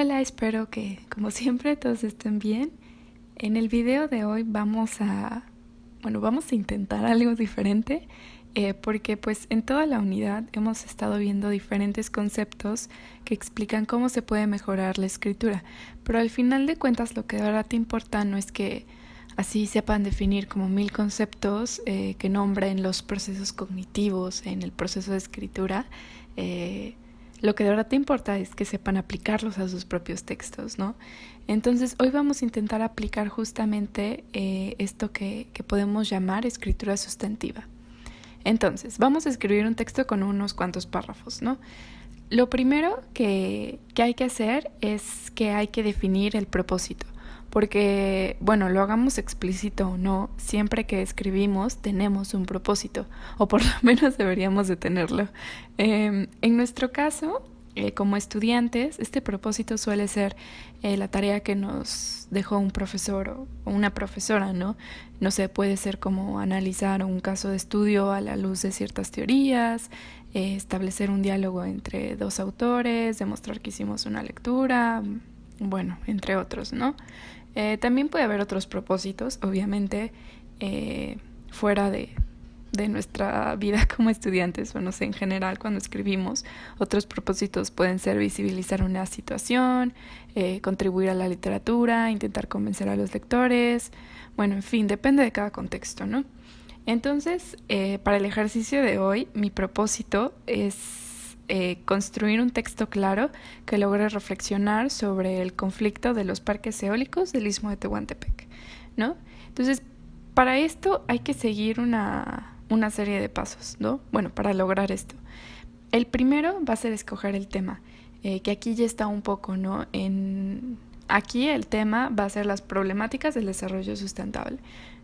Hola, espero que, como siempre, todos estén bien. En el video de hoy vamos a intentar algo diferente, porque pues en toda la unidad hemos estado viendo diferentes conceptos que explican cómo se puede mejorar la escritura, pero al final de cuentas lo que de verdad te importa no es que así sepan definir como 1000 conceptos que nombren los procesos cognitivos en el proceso de escritura. Lo que de verdad te importa es que sepan aplicarlos a sus propios textos, ¿no? Entonces hoy vamos a intentar aplicar justamente esto que podemos llamar escritura sustantiva. Entonces, vamos a escribir un texto con unos cuantos párrafos, ¿no? Lo primero que hay que hacer es que hay que definir el propósito, porque, bueno, lo hagamos explícito o no, siempre que escribimos tenemos un propósito, o por lo menos deberíamos de tenerlo. En nuestro caso, como estudiantes, este propósito suele ser la tarea que nos dejó un profesor o una profesora, ¿no? No sé, puede ser como analizar un caso de estudio a la luz de ciertas teorías, establecer un diálogo entre dos autores, demostrar que hicimos una lectura, bueno, entre otros, ¿no? También puede haber otros propósitos, obviamente, fuera de nuestra vida como estudiantes, o no sé, en general cuando escribimos. Otros propósitos pueden ser visibilizar una situación, contribuir a la literatura, intentar convencer a los lectores, bueno, en fin, depende de cada contexto, ¿no? Entonces, para el ejercicio de hoy, mi propósito es construir un texto claro que logre reflexionar sobre el conflicto de los parques eólicos del Istmo de Tehuantepec, ¿no? Entonces, para esto hay que seguir una serie de pasos, ¿no? Bueno, para lograr esto. El primero va a ser escoger el tema, que aquí ya está un poco, ¿no? Aquí el tema va a ser las problemáticas del desarrollo sustentable,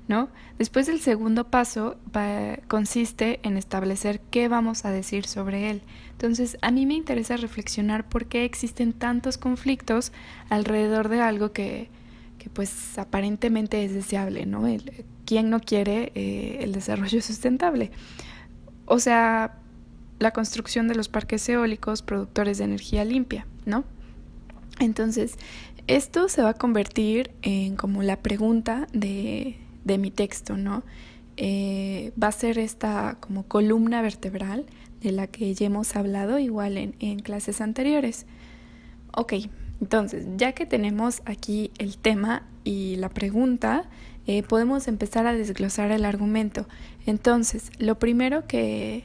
¿no? Después el segundo paso consiste en establecer qué vamos a decir sobre él. Entonces, a mí me interesa reflexionar por qué existen tantos conflictos alrededor de algo que pues aparentemente es deseable, ¿no? ¿Quién no quiere el desarrollo sustentable? O sea, la construcción de los parques eólicos productores de energía limpia, ¿no? Entonces, esto se va a convertir en como la pregunta de mi texto, ¿no? Va a ser esta como columna vertebral de la que ya hemos hablado igual en clases anteriores. Ok, entonces, ya que tenemos aquí el tema y la pregunta, podemos empezar a desglosar el argumento. Entonces, lo primero que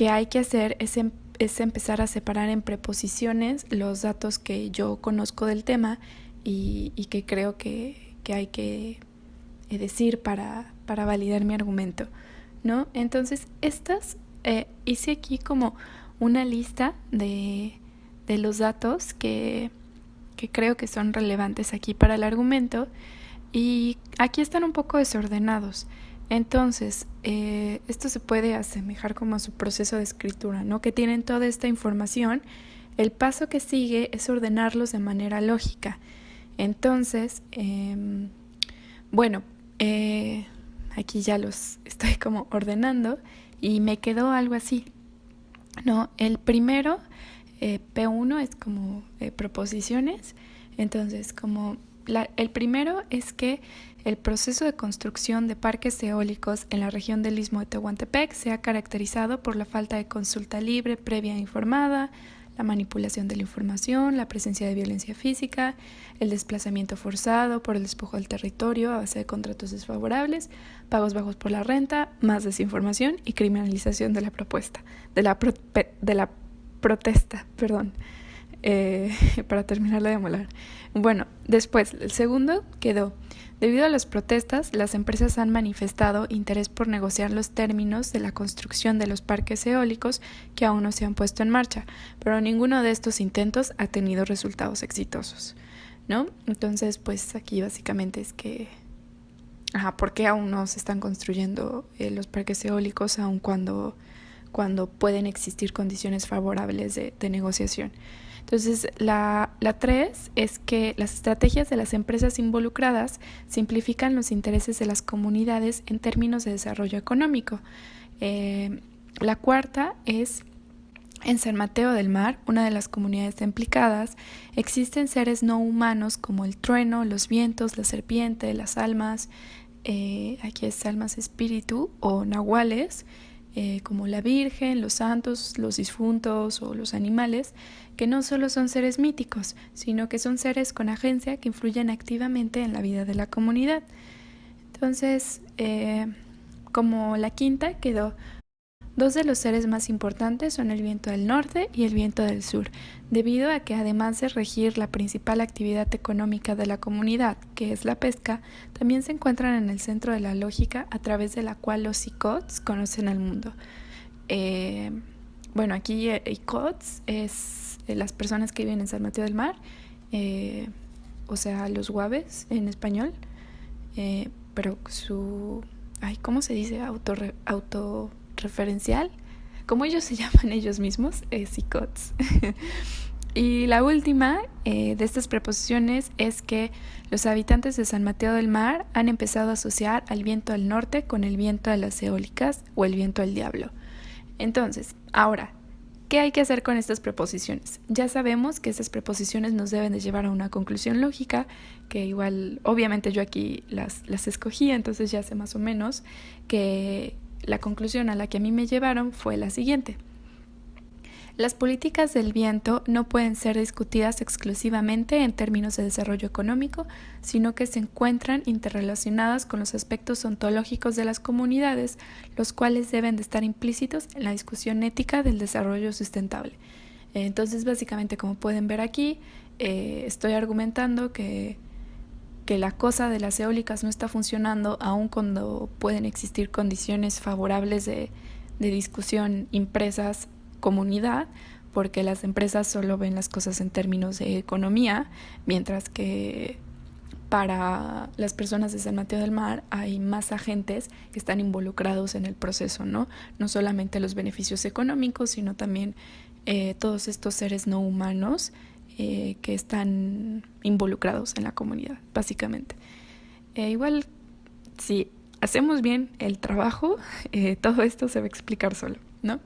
hay que hacer es empezar a separar en preposiciones los datos que yo conozco del tema y que creo que hay que decir para validar mi argumento, ¿no? Entonces, hice aquí como una lista de los datos que creo que son relevantes aquí para el argumento, y aquí están un poco desordenados. Entonces, esto se puede asemejar como a su proceso de escritura, ¿no? Que tienen toda esta información. El paso que sigue es ordenarlos de manera lógica. Entonces, aquí ya los estoy como ordenando y me quedó algo así, ¿no? El primero, P1, es como proposiciones. Entonces, el primero es que el proceso de construcción de parques eólicos en la región del Istmo de Tehuantepec se ha caracterizado por la falta de consulta libre, previa e informada, la manipulación de la información, la presencia de violencia física, el desplazamiento forzado por el despojo del territorio a base de contratos desfavorables, pagos bajos por la renta, más desinformación y criminalización de la protesta, para terminarla de molar. Bueno, después, el segundo quedó: debido a las protestas, las empresas han manifestado interés por negociar los términos de la construcción de los parques eólicos que aún no se han puesto en marcha, pero ninguno de estos intentos ha tenido resultados exitosos, ¿no? Entonces, pues aquí básicamente es que ¿por qué aún no se están construyendo los parques eólicos aun cuando pueden existir condiciones favorables de negociación? Entonces, la 3 es que las estrategias de las empresas involucradas simplifican los intereses de las comunidades en términos de desarrollo económico. La cuarta es En San Mateo del Mar, una de las comunidades implicadas, existen seres no humanos como el trueno, los vientos, la serpiente, las almas, aquí es almas espíritu o nahuales, como la Virgen, los santos, los difuntos o los animales, que no solo son seres míticos, sino que son seres con agencia que influyen activamente en la vida de la comunidad. Entonces, como la quinta quedó. Dos de los seres más importantes son el viento del norte y el viento del sur, debido a que además de regir la principal actividad económica de la comunidad, que es la pesca, también se encuentran en el centro de la lógica a través de la cual los icots conocen el mundo. Bueno, aquí icots es las personas que viven en San Mateo del Mar, o sea, los guaves en español, pero su... ¿cómo se dice? Autorreferencial, como ellos se llaman ellos mismos, icots. Y la última de estas preposiciones es que los habitantes de San Mateo del Mar han empezado a asociar al viento del norte con el viento de las eólicas o el viento del diablo. Entonces, ahora, ¿qué hay que hacer con estas preposiciones? Ya sabemos que estas preposiciones nos deben de llevar a una conclusión lógica, que igual, obviamente yo aquí las escogí, entonces ya sé más o menos que la conclusión a la que a mí me llevaron fue la siguiente. Las políticas del viento no pueden ser discutidas exclusivamente en términos de desarrollo económico, sino que se encuentran interrelacionadas con los aspectos ontológicos de las comunidades, los cuales deben de estar implícitos en la discusión ética del desarrollo sustentable. Entonces, básicamente, como pueden ver aquí, estoy argumentando que la cosa de las eólicas no está funcionando aun cuando pueden existir condiciones favorables de discusión impresas comunidad, porque las empresas solo ven las cosas en términos de economía, mientras que para las personas de San Mateo del Mar hay más agentes que están involucrados en el proceso, ¿no? No solamente los beneficios económicos, sino también todos estos seres no humanos que están involucrados en la comunidad, básicamente. Igual, si hacemos bien el trabajo, todo esto se va a explicar solo, ¿no?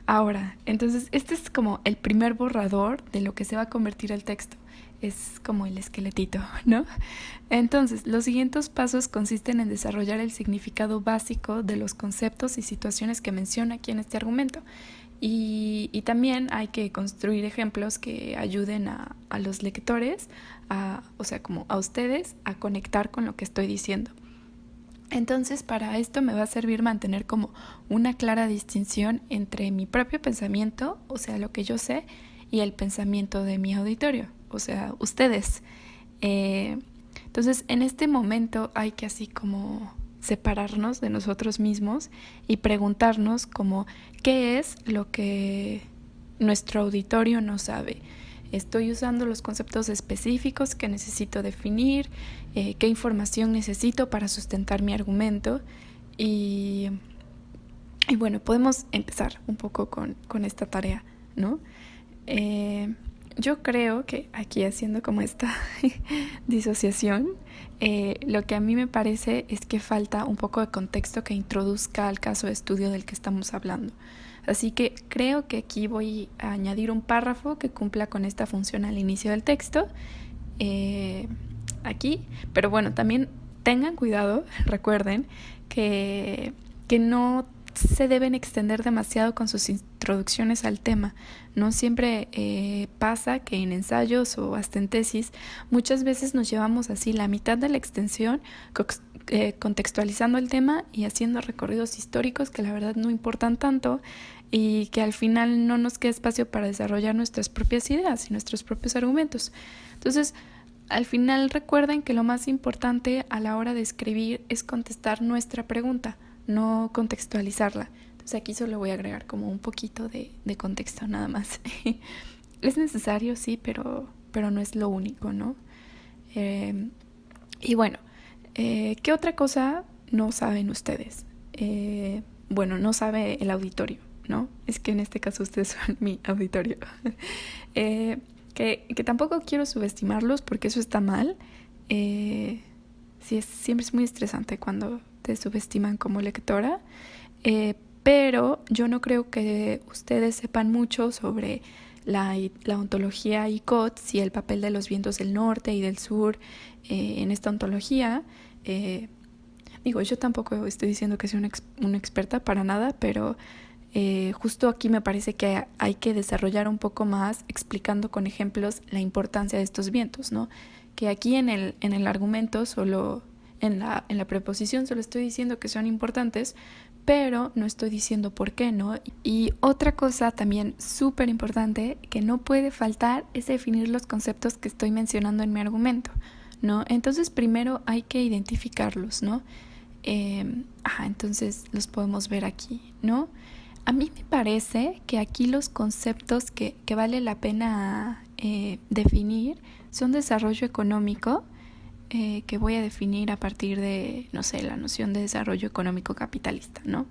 Ahora, entonces, este es como el primer borrador de lo que se va a convertir el texto. Es como el esqueletito, ¿no? Entonces, los siguientes pasos consisten en desarrollar el significado básico de los conceptos y situaciones que menciona aquí en este argumento. Y también hay que construir ejemplos que ayuden a los lectores, o sea, como a ustedes, a conectar con lo que estoy diciendo. Entonces, para esto me va a servir mantener como una clara distinción entre mi propio pensamiento, o sea, lo que yo sé, y el pensamiento de mi auditorio, o sea, ustedes. Entonces, en este momento hay que así como separarnos de nosotros mismos y preguntarnos como qué es lo que nuestro auditorio no sabe. Estoy usando los conceptos específicos que necesito definir, qué información necesito para sustentar mi argumento y bueno, podemos empezar un poco con esta tarea, ¿no? Yo creo que aquí haciendo como esta disociación, lo que a mí me parece es que falta un poco de contexto que introduzca al caso de estudio del que estamos hablando. Así que creo que aquí voy a añadir un párrafo que cumpla con esta función al inicio del texto, aquí, pero bueno, también tengan cuidado, recuerden que no se deben extender demasiado con sus introducciones al tema. No siempre pasa que en ensayos o hasta en tesis muchas veces nos llevamos así la mitad de la extensión contextualizando el tema y haciendo recorridos históricos que la verdad no importan tanto y que al final no nos queda espacio para desarrollar nuestras propias ideas y nuestros propios argumentos. Entonces, al final recuerden que lo más importante a la hora de escribir es contestar nuestra pregunta, no contextualizarla. Entonces aquí solo voy a agregar como un poquito de contexto nada más. Es necesario, sí, pero no es lo único, ¿no? Y bueno, ¿qué otra cosa no saben ustedes? Bueno, no sabe el auditorio, ¿no? Es que en este caso ustedes son mi auditorio. Que tampoco quiero subestimarlos porque eso está mal. Sí, siempre es muy estresante cuando te subestiman como lectora, pero yo no creo que ustedes sepan mucho sobre la ontología ICOTS y el papel de los vientos del norte y del sur en esta ontología. Digo, yo tampoco estoy diciendo que sea una experta para nada, pero justo aquí me parece que hay que desarrollar un poco más explicando con ejemplos la importancia de estos vientos, ¿no? Que aquí en el argumento solo, en la preposición solo estoy diciendo que son importantes, pero no estoy diciendo por qué, ¿no? Y otra cosa también súper importante que no puede faltar es definir los conceptos que estoy mencionando en mi argumento, ¿no? Entonces primero hay que identificarlos, ¿no? Entonces los podemos ver aquí, ¿no? A mí me parece que aquí los conceptos que vale la pena definir son desarrollo económico, que voy a definir a partir de, no sé, la noción de desarrollo económico capitalista, ¿no?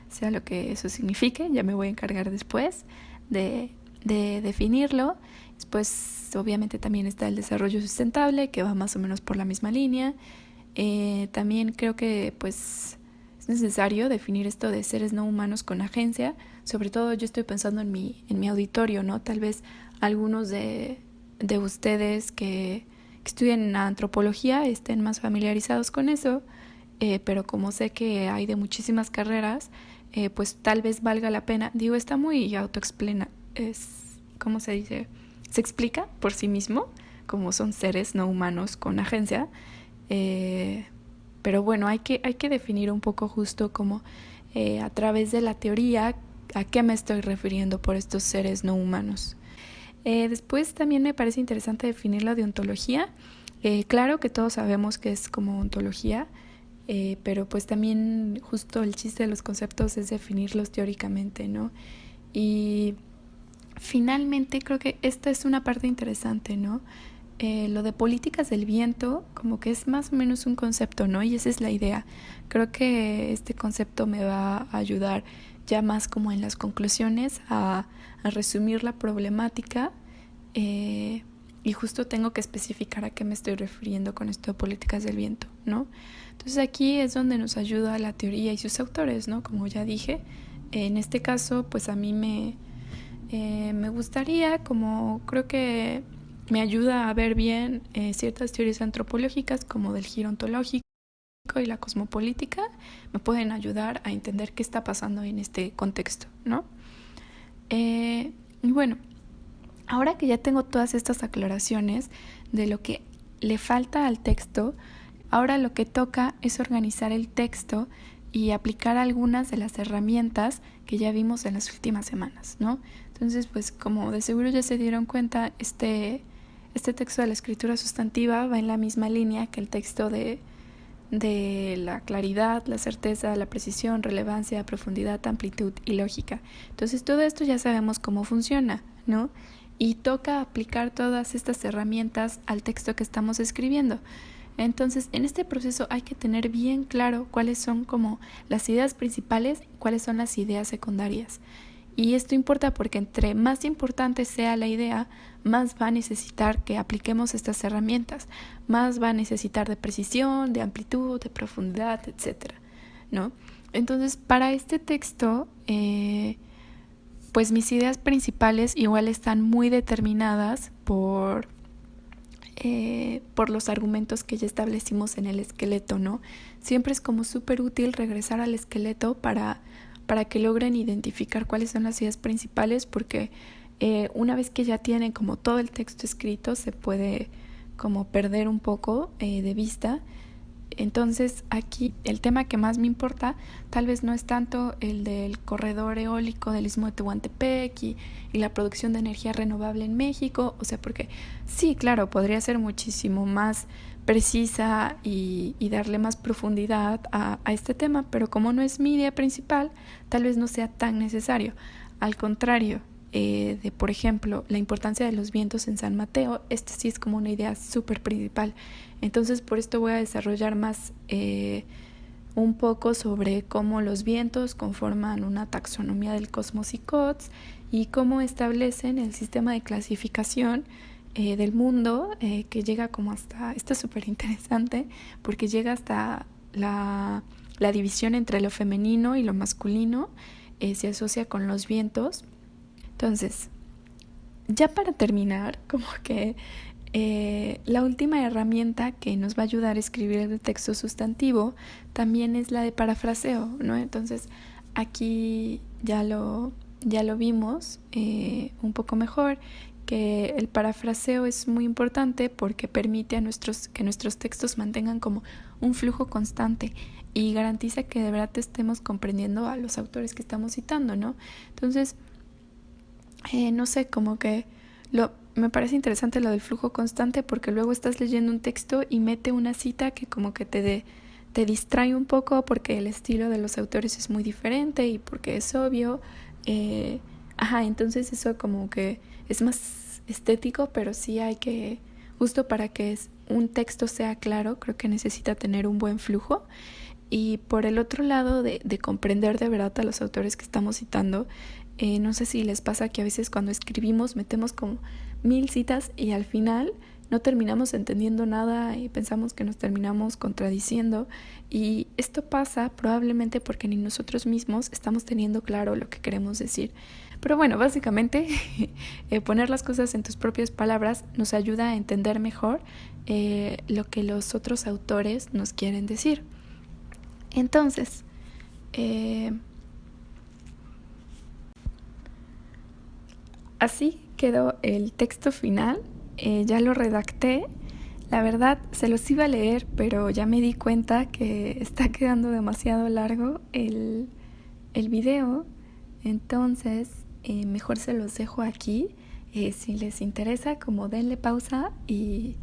Sea lo que eso signifique, ya me voy a encargar después de definirlo. Después, obviamente, también está el desarrollo sustentable, que va más o menos por la misma línea. También creo que, pues, es necesario definir esto de seres no humanos con agencia. Sobre todo yo estoy pensando en mi auditorio, ¿no? Tal vez algunos de ustedes que estudian antropología estén más familiarizados con eso, pero como sé que hay de muchísimas carreras, pues tal vez valga la pena. Digo, está muy ¿cómo se dice? Se explica por sí mismo, como son seres no humanos con agencia, pero bueno, hay que definir un poco justo como a través de la teoría a qué me estoy refiriendo por estos seres no humanos. Después también me parece interesante definir la de ontología. Claro que todos sabemos que es como ontología, pero pues también justo el chiste de los conceptos es definirlos teóricamente, ¿no? Y finalmente creo que esta es una parte interesante, ¿no? Lo de políticas del viento como que es más o menos un concepto, ¿no? Y esa es la idea. Creo que este concepto me va a ayudar ya más como en las conclusiones a resumir la problemática, y justo tengo que especificar a qué me estoy refiriendo con esto de políticas del viento, ¿no? Entonces aquí es donde nos ayuda la teoría y sus autores, ¿no? Como ya dije, en este caso pues a mí me gustaría, como creo que me ayuda a ver bien ciertas teorías antropológicas como del giro ontológico y la cosmopolítica, me pueden ayudar a entender qué está pasando en este contexto, ¿no? Y bueno, ahora que ya tengo todas estas aclaraciones de lo que le falta al texto, ahora lo que toca es organizar el texto y aplicar algunas de las herramientas que ya vimos en las últimas semanas, ¿no? Entonces, pues como de seguro ya se dieron cuenta, este texto de la escritura sustantiva va en la misma línea que el texto de la claridad, la certeza, la precisión, relevancia, profundidad, amplitud y lógica. Entonces todo esto ya sabemos cómo funciona, ¿no? Y toca aplicar todas estas herramientas al texto que estamos escribiendo. Entonces, en este proceso hay que tener bien claro cuáles son como las ideas principales y cuáles son las ideas secundarias. Y esto importa porque entre más importante sea la idea, más va a necesitar que apliquemos estas herramientas, más va a necesitar de precisión, de amplitud, de profundidad, etcétera, ¿no? Entonces, para este texto, pues mis ideas principales igual están muy determinadas por los argumentos que ya establecimos en el esqueleto, ¿no? Siempre es como súper útil regresar al esqueleto para que logren identificar cuáles son las ideas principales, porque una vez que ya tienen como todo el texto escrito se puede como perder un poco de vista. Entonces aquí el tema que más me importa tal vez no es tanto el del corredor eólico del Istmo de Tehuantepec y la producción de energía renovable en México, o sea, porque sí, claro, podría ser muchísimo más precisa y darle más profundidad a este tema, pero como no es mi idea principal, tal vez no sea tan necesario. Al contrario, de por ejemplo la importancia de los vientos en San Mateo, este sí es como una idea súper principal. Entonces por esto voy a desarrollar más un poco sobre cómo los vientos conforman una taxonomía del cosmos ICOTS y cómo establecen el sistema de clasificación del mundo, que llega como hasta, esto es súper interesante porque llega hasta la división entre lo femenino y lo masculino, se asocia con los vientos. Entonces, ya para terminar, como que la última herramienta que nos va a ayudar a escribir el texto sustantivo también es la de parafraseo, ¿no? Entonces, aquí ya lo vimos un poco mejor, que el parafraseo es muy importante porque permite que nuestros textos mantengan como un flujo constante y garantiza que de verdad estemos comprendiendo a los autores que estamos citando, ¿no? Entonces, no sé, como que me parece interesante lo del flujo constante porque luego estás leyendo un texto y mete una cita que como que te distrae un poco porque el estilo de los autores es muy diferente y porque es obvio. Entonces eso como que es más estético, pero sí hay que, justo para que un texto sea claro, creo que necesita tener un buen flujo. Y por el otro lado de comprender de verdad a los autores que estamos citando, no sé si les pasa que a veces cuando escribimos metemos como 1000 citas y al final no terminamos entendiendo nada y pensamos que nos terminamos contradiciendo, y esto pasa probablemente porque ni nosotros mismos estamos teniendo claro lo que queremos decir. Pero bueno, básicamente poner las cosas en tus propias palabras nos ayuda a entender mejor lo que los otros autores nos quieren decir. Entonces, así quedó el texto final. Ya lo redacté. La verdad, se los iba a leer, pero ya me di cuenta que está quedando demasiado largo el video. Entonces, mejor se los dejo aquí. Si les interesa, como denle pausa y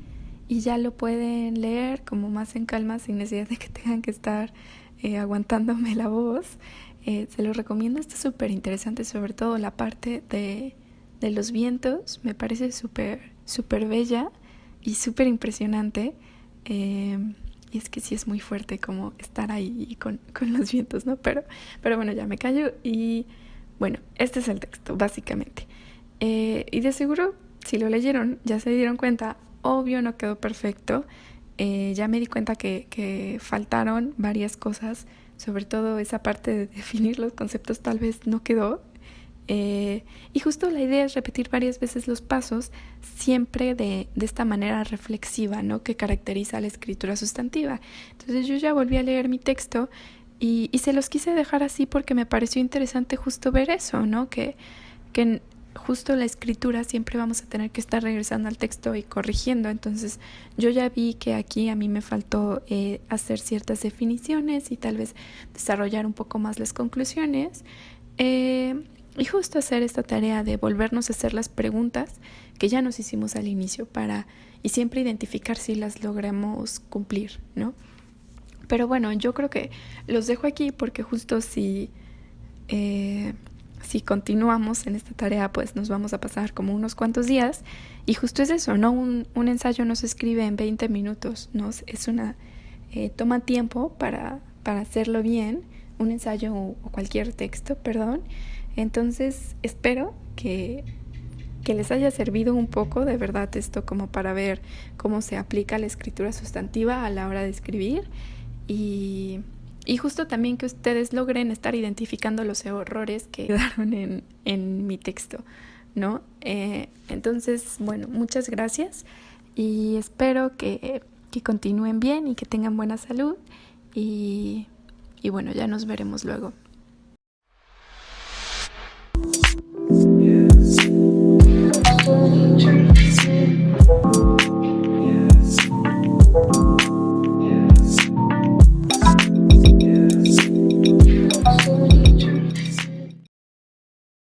ya lo pueden leer como más en calma, sin necesidad de que tengan que estar aguantándome la voz. Se los recomiendo, está súper interesante, sobre todo la parte de los vientos. Me parece súper bella y súper impresionante. Y es que sí es muy fuerte como estar ahí con los vientos, ¿no? Pero bueno, ya me callo y bueno, este es el texto, básicamente. Y de seguro, si lo leyeron, ya se dieron cuenta, obvio no quedó perfecto. Ya me di cuenta que faltaron varias cosas, sobre todo esa parte de definir los conceptos tal vez no quedó. Y justo la idea es repetir varias veces los pasos, siempre de esta manera reflexiva, ¿no?, que caracteriza la escritura sustantiva. Entonces yo ya volví a leer mi texto y se los quise dejar así porque me pareció interesante justo ver eso, ¿no?, que justo la escritura siempre vamos a tener que estar regresando al texto y corrigiendo. Entonces yo ya vi que aquí a mí me faltó hacer ciertas definiciones y tal vez desarrollar un poco más las conclusiones. Y justo hacer esta tarea de volvernos a hacer las preguntas que ya nos hicimos al inicio y siempre identificar si las logramos cumplir, ¿no? Pero bueno, yo creo que los dejo aquí porque justo si continuamos en esta tarea, pues nos vamos a pasar como unos cuantos días. Y justo es eso, ¿no? Un ensayo no se escribe en 20 minutos, ¿no? Toma tiempo para hacerlo bien, un ensayo o cualquier texto, perdón. Entonces espero que les haya servido un poco, de verdad, esto como para ver cómo se aplica la escritura sustantiva a la hora de escribir y justo también que ustedes logren estar identificando los errores que quedaron en mi texto, ¿no? Entonces, bueno, muchas gracias y espero que continúen bien y que tengan buena salud y bueno, ya nos veremos luego.